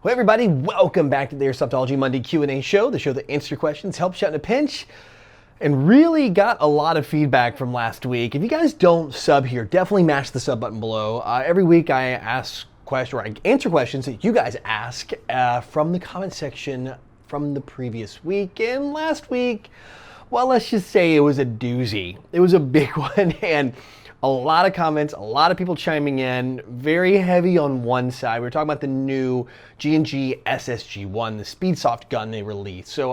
Well, everybody, welcome back to the Airsoftology Monday Q&A show, the show that answers your questions, helps you out in a pinch, and really got a lot of feedback from last week. If you guys don't sub here, definitely mash the sub button below. Every week I ask questions, or I answer questions that you guys ask from the comment section from the previous week. And last week, well, let's just say it was a doozy. It was a big one, and a lot of comments, a lot of people chiming in, very heavy on one side. We were talking about the new G&G SSG-1, the Speedsoft gun they released. So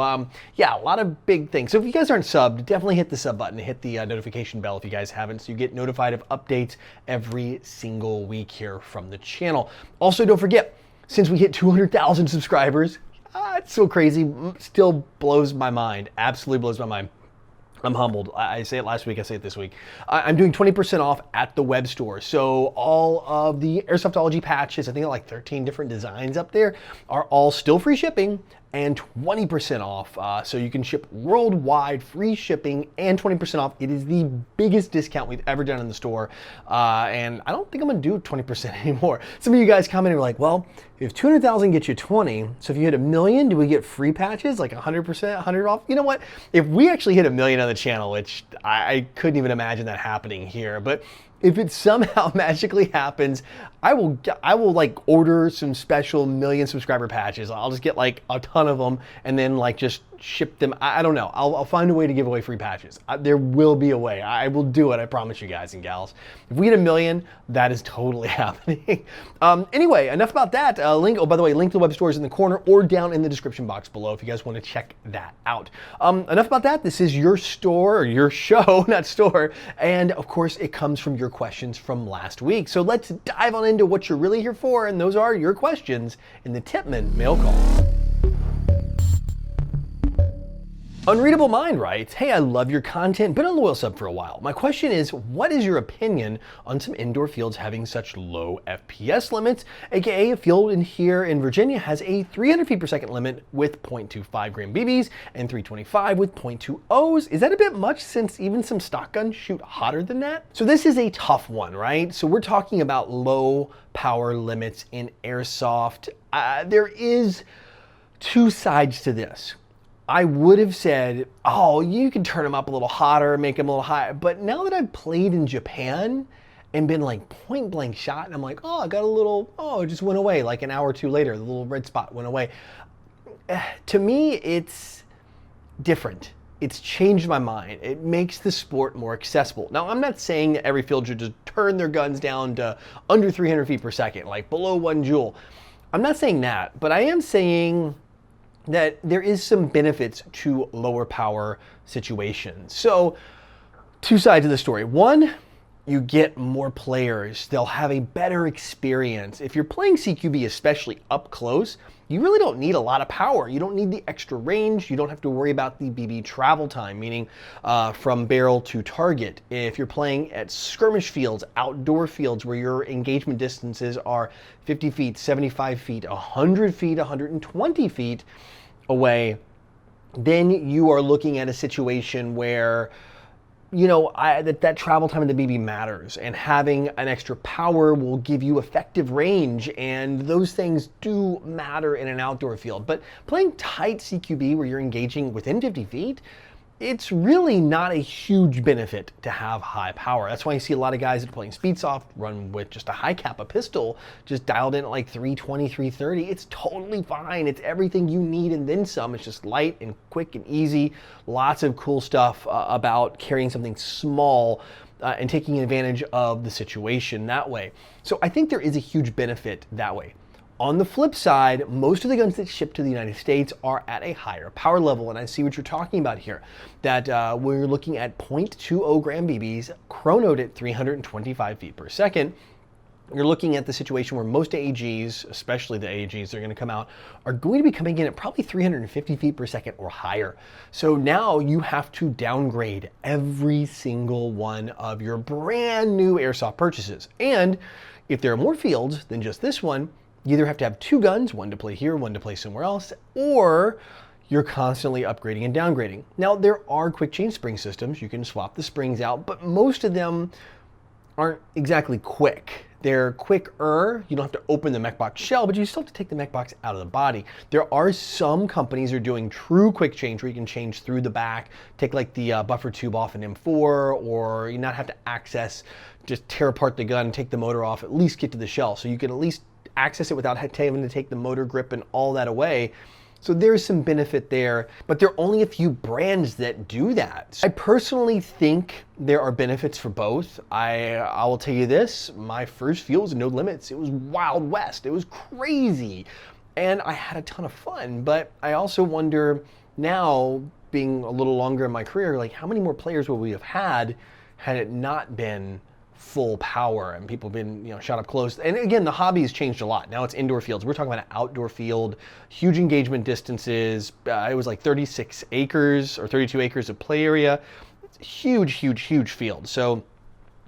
yeah, a lot of big things. So if you guys aren't subbed, definitely hit the sub button, hit the notification bell if you guys haven't, so you get notified of updates every single week here from the channel. Also, don't forget, since we hit 200,000 subscribers, it's so crazy, still blows my mind, absolutely blows my mind. I'm humbled. I say it last week, I say it this week. I'm doing 20% off at the web store. So all of the Airsoftology patches, I think like 13 different designs up there, are all still free shipping and 20% off. So you can ship worldwide, free shipping and 20% off. It is the biggest discount we've ever done in the store. And I don't think I'm gonna do 20% anymore. Some of you guys commented like, well, if 200,000 gets you 20, so if you hit 1 million, do we get free patches, like 100%, 100 off? You know what? If we actually hit 1 million on the channel, which I couldn't even imagine that happening here, but if it somehow magically happens, I will like order some special 1 million subscriber patches. I'll just get like a ton of them and then like just ship them. I don't know. I'll find a way to give away free patches. There will be a way. I will do it. I promise you guys and gals. If we hit 1 million, that is totally happening. Anyway, enough about that. Link. Oh, by the way, link to the web store is in the corner or down in the description box below if you guys want to check that out. Enough about that. This is your store, or your show, not store. And of course, it comes from your questions from last week. So let's dive on into what you're really here for, and those are your questions in the Tippmann mail call. Unreadable Mind writes, hey, I love your content, been a loyal sub for a while. My question is, what is your opinion on some indoor fields having such low FPS limits? AKA a field in here in Virginia has a 300 feet per second limit with 0.25 gram BBs and 325 with 0.2 O's. Is that a bit much since even some stock guns shoot hotter than that? So this is a tough one, right? So we're talking about low power limits in airsoft. There is two sides to this. I would have said, oh, you can turn them up a little hotter, make them a little higher. But now that I've played in Japan and been like point blank shot, and I'm like, oh, I got a little, oh, it just went away. Like an hour or two later, the little red spot went away. To me, it's different. It's changed my mind. It makes the sport more accessible. Now, I'm not saying that every field should just turn their guns down to under 300 feet per second, like below 1 joule. I'm not saying that, but I am saying that there is some benefits to lower power situations. So, two sides of the story. One, you get more players. They'll have a better experience. If you're playing CQB, especially up close, you really don't need a lot of power. You don't need the extra range. You don't have to worry about the BB travel time, meaning from barrel to target. If you're playing at skirmish fields, outdoor fields where your engagement distances are 50 feet, 75 feet, 100 feet, 120 feet away, then you are looking at a situation where, you know, that travel time of the BB matters, and having an extra power will give you effective range, and those things do matter in an outdoor field. But playing tight CQB where you're engaging within 50 feet, it's really not a huge benefit to have high power. That's why you see a lot of guys that are playing Speedsoft run with just a high kappa pistol, just dialed in at like 320, 330. It's totally fine. It's everything you need and then some. It's just light and quick and easy. Lots of cool stuff about carrying something small and taking advantage of the situation that way. So I think there is a huge benefit that way. On the flip side, most of the guns that ship to the United States are at a higher power level, and I see what you're talking about here. That we're looking at 0.20 gram BBs, chronoed at 325 feet per second. You're looking at the situation where most AEGs, especially the AEGs that are going to come out, are going to be coming in at probably 350 feet per second or higher. So now you have to downgrade every single one of your brand new airsoft purchases. And if there are more fields than just this one, you either have to have two guns, one to play here, one to play somewhere else, or you're constantly upgrading and downgrading. Now, there are quick change spring systems. You can swap the springs out, but most of them aren't exactly quick. They're quicker. You don't have to open the mech box shell, but you still have to take the mech box out of the body. There are some companies that are doing true quick change where you can change through the back, take like the buffer tube off an M4, or you not have to access, just tear apart the gun, take the motor off, at least get to the shell. So you can at least access it without having to take the motor grip and all that away. So there's some benefit there, but there are only a few brands that do that. I personally think there are benefits for both. I will tell you this, my first field was No Limits. It was Wild West. It was crazy. And I had a ton of fun, but I also wonder now, being a little longer in my career, like how many more players would we have had it not been full power and people have been, shot up close. And again, the hobby has changed a lot. Now it's indoor fields. We're talking about an outdoor field, huge engagement distances. It was like 36 acres or 32 acres of play area. It's a huge, huge, huge field. So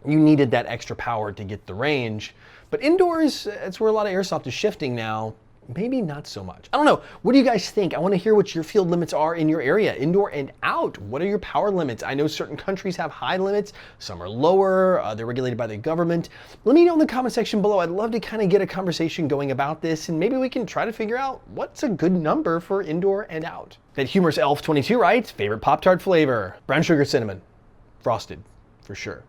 you needed that extra power to get the range. But indoors, that's where a lot of airsoft is shifting now. Maybe not so much. I don't know. What do you guys think? I want to hear what your field limits are in your area, indoor and out. What are your power limits? I know certain countries have high limits. Some are lower. They're regulated by the government. Let me know in the comment section below. I'd love to kind of get a conversation going about this, and maybe we can try to figure out what's a good number for indoor and out. That humorous elf 22 writes, favorite Pop-Tart flavor? Brown sugar cinnamon. Frosted, for sure.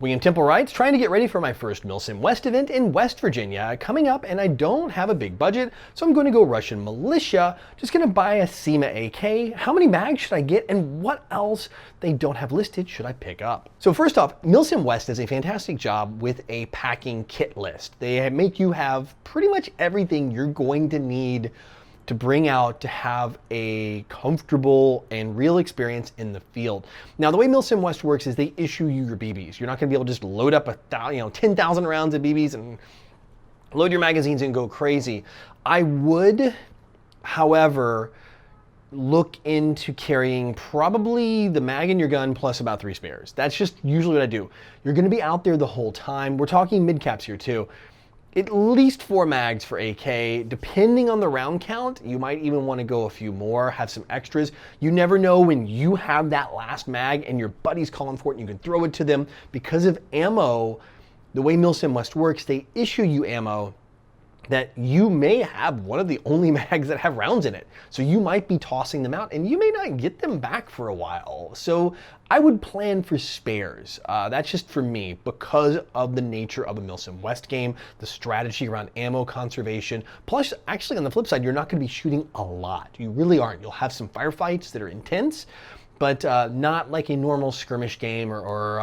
William Temple writes, trying to get ready for my first Milsim West event in West Virginia coming up, and I don't have a big budget, so I'm going to go Russian militia. Just going to buy a SEMA AK. How many mags should I get, and what else they don't have listed should I pick up? So first off, Milsim West does a fantastic job with a packing kit list. They make you have pretty much everything you're going to need to bring out to have a comfortable and real experience in the field. Now, the way Milsim West works is they issue you your BBs. You're not gonna be able to just load up 10,000 rounds of BBs and load your magazines and go crazy. I would, however, look into carrying probably the mag in your gun plus about 3 spares. That's just usually what I do. You're gonna be out there the whole time. We're talking mid caps here too. At least 4 mags for AK. Depending on the round count, you might even want to go a few more, have some extras. You never know when you have that last mag and your buddy's calling for it and you can throw it to them. Because of ammo, the way Milsim West works, they issue you ammo that you may have one of the only mags that have rounds in it. So you might be tossing them out and you may not get them back for a while. So I would plan for spares. That's just for me because of the nature of a Milsim West game, the strategy around ammo conservation. Plus, actually on the flip side, you're not gonna be shooting a lot. You really aren't. You'll have some firefights that are intense, but not like a normal skirmish game or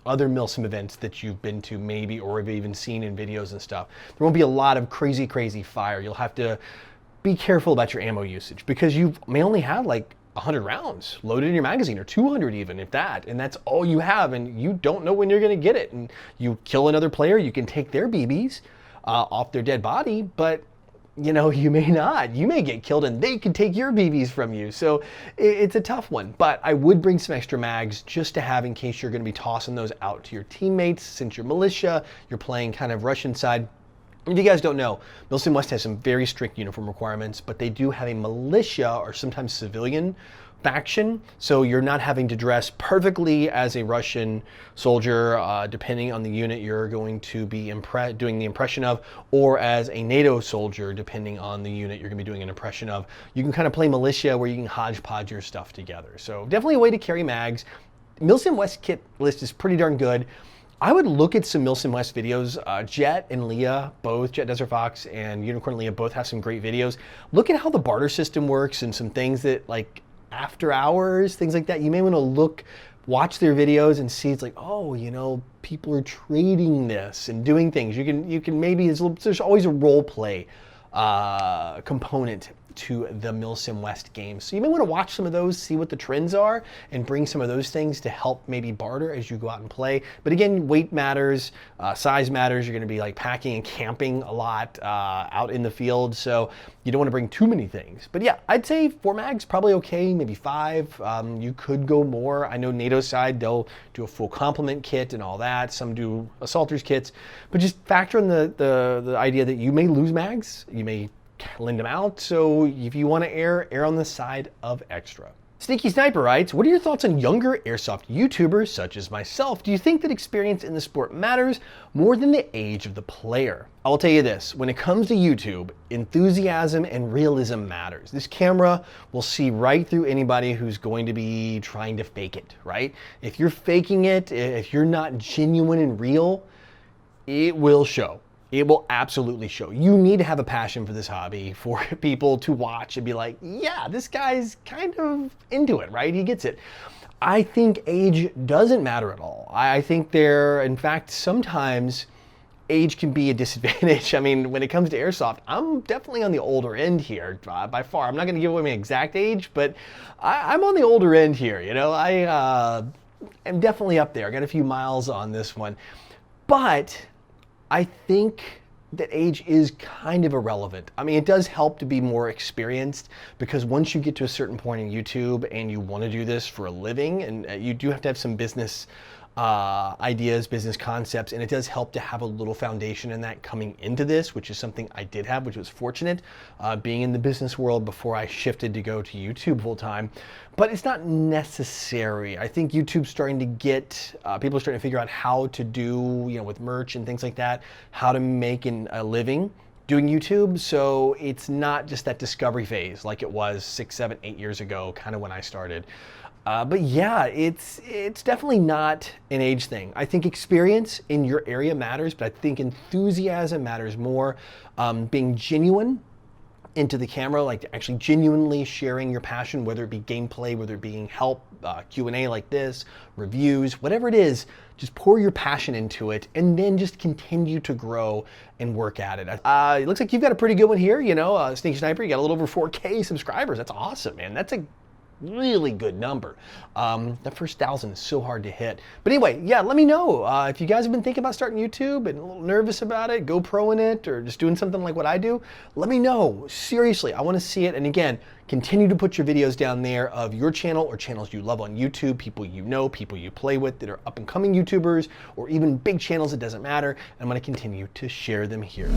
other Milsim events that you've been to maybe or have even seen in videos and stuff. There won't be a lot of crazy, crazy fire. You'll have to be careful about your ammo usage because you may only have like 100 rounds loaded in your magazine or 200 even, if that, and that's all you have and you don't know when you're gonna get it. And you kill another player, you can take their BBs off their dead body, but you may not. You may get killed and they can take your BBs from you. So it's a tough one, but I would bring some extra mags just to have in case you're gonna be tossing those out to your teammates. Since you're militia, you're playing kind of Russian side. If you guys don't know, Milsim West has some very strict uniform requirements, but they do have a militia or sometimes civilian faction, so you're not having to dress perfectly as a Russian soldier, depending on the unit you're going to be doing the impression of, or as a NATO soldier, depending on the unit you're going to be doing an impression of. You can kind of play militia where you can hodgepodge your stuff together. So definitely a way to carry mags. Milsim West kit list is pretty darn good. I would look at some Milsim West videos. Jet and Leah, both Jet Desert Fox and Unicorn Leah, both have some great videos. Look at how the barter system works and some things that like after hours, things like that. You may want to watch their videos and see it's like, oh, people are trading this and doing things. You can maybe, there's always a role play component to the Milsim West game. So you may want to watch some of those, see what the trends are, and bring some of those things to help maybe barter as you go out and play. But again, weight matters, size matters. You're going to be like packing and camping a lot out in the field, so you don't want to bring too many things. But yeah, I'd say 4 mags, probably okay, maybe 5. You could go more. I know NATO side, they'll do a full complement kit and all that. Some do assaulters kits, but just factor in the idea that you may lose mags, you may lend them out. So if you want to err on the side of extra. Sneaky Sniper writes, what are your thoughts on younger airsoft YouTubers such as myself? Do you think that experience in the sport matters more than the age of the player? I will tell you this, when it comes to YouTube, enthusiasm and realism matters. This camera will see right through anybody who's going to be trying to fake it, right? If you're faking it, if you're not genuine and real, it will show. It will absolutely show. You need to have a passion for this hobby for people to watch and be like, yeah, this guy's kind of into it, right? He gets it. I think age doesn't matter at all. I think in fact, sometimes age can be a disadvantage. I mean, when it comes to airsoft, I'm definitely on the older end here by far. I'm not going to give away my exact age, but I'm on the older end here. You know, I am definitely up there. I got a few miles on this one, but I think that age is kind of irrelevant. I mean, it does help to be more experienced because once you get to a certain point in YouTube and you want to do this for a living, and you do have to have some business ideas, business concepts, and it does help to have a little foundation in that coming into this, which is something I did have, which was fortunate, being in the business world before I shifted to go to YouTube full time. But it's not necessary. I think YouTube's starting to get, people are starting to figure out how to do, you know, with merch and things like that, how to make a living doing YouTube. So it's not just that discovery phase like it was 6, 7, 8 years ago, kind of when I started. But yeah, it's definitely not an age thing. I think experience in your area matters, but I think enthusiasm matters more. Being genuine into the camera, like actually genuinely sharing your passion, whether it be gameplay, whether it being help, Q&A like this, reviews, whatever it is, just pour your passion into it and then just continue to grow and work at it. It looks like you've got a pretty good one here, you know, Sneaky Sniper, you got a little over 4K subscribers. That's awesome, man. That's a really good number. That first 1,000 is so hard to hit. But anyway, yeah, let me know if you guys have been thinking about starting YouTube and a little nervous about it, GoProing it, or just doing something like what I do. Let me know. Seriously, I want to see it. And again, continue to put your videos down there of your channel or channels you love on YouTube, people you know, people you play with that are up and coming YouTubers, or even big channels, it doesn't matter. And I'm going to continue to share them here.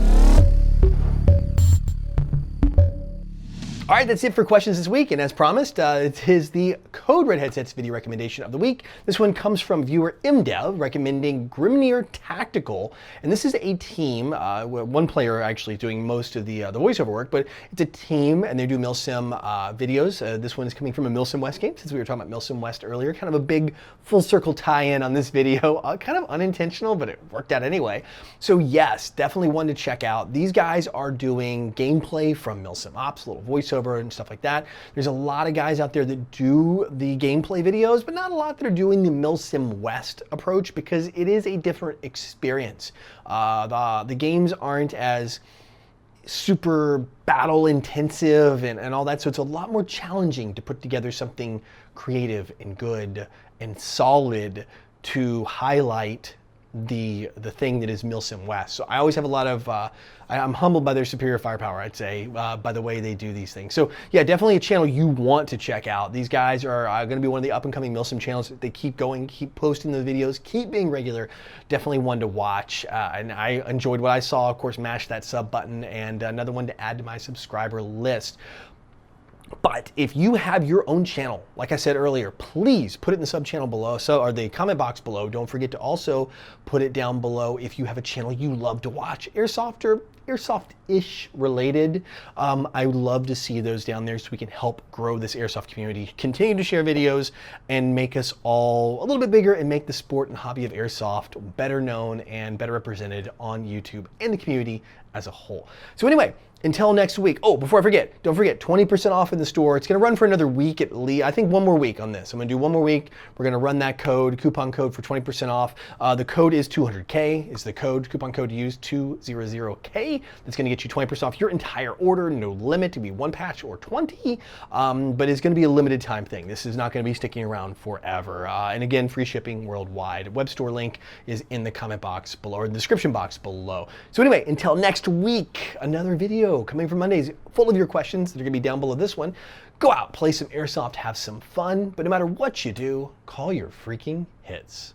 All right, that's it for questions this week. And as promised, it is the Code Red Headsets video recommendation of the week. This one comes from viewer MDev recommending Grimnir Tactical. And this is a team, one player actually doing most of the voiceover work, but it's a team and they do Milsim videos. This one is coming from a Milsim West game, since we were talking about Milsim West earlier. Kind of a big full circle tie-in on this video. Kind of unintentional, but it worked out anyway. So yes, definitely one to check out. These guys are doing gameplay from Milsim Ops, little voiceover and stuff like that. There's a lot of guys out there that do the gameplay videos, but not a lot that are doing the Milsim West approach because it is a different experience. The games aren't as super battle intensive and all that, so it's a lot more challenging to put together something creative and good and solid to highlight the thing that is Milsim West. So I always have a lot of, I'm humbled by their superior firepower, I'd say, by the way they do these things. So yeah, definitely a channel you want to check out. These guys are going to be one of the up and coming Milsim channels. They keep going, keep posting the videos, keep being regular. Definitely one to watch. And I enjoyed what I saw. Of course, mash that sub button, and another one to add to my subscriber list. But if you have your own channel, like I said earlier, please put it in the sub channel below, or the comment box below. Don't forget to also put it down below if you have a channel you love to watch, airsoft or airsoft-ish related. I would love to see those down there so we can help grow this airsoft community, continue to share videos, and make us all a little bit bigger and make the sport and hobby of airsoft better known and better represented on YouTube and the community as a whole. So anyway, until next week. Oh, before I forget, don't forget, 20% off in the store. It's gonna run for another week at least. I think one more week on this. I'm gonna do one more week. We're gonna run that coupon code for 20% off. The code is 200K, is the coupon code to use, 200K. That's gonna get you 20% off your entire order. No limit, to be one patch or 20, but it's gonna be a limited time thing. This is not gonna be sticking around forever. And again, free shipping worldwide. Web store link is in the comment box below, or the description box below. So anyway, until next week, another video coming from Mondays, full of your questions that are gonna be down below this one. Go out, play some airsoft, have some fun, but no matter what you do, call your freaking hits.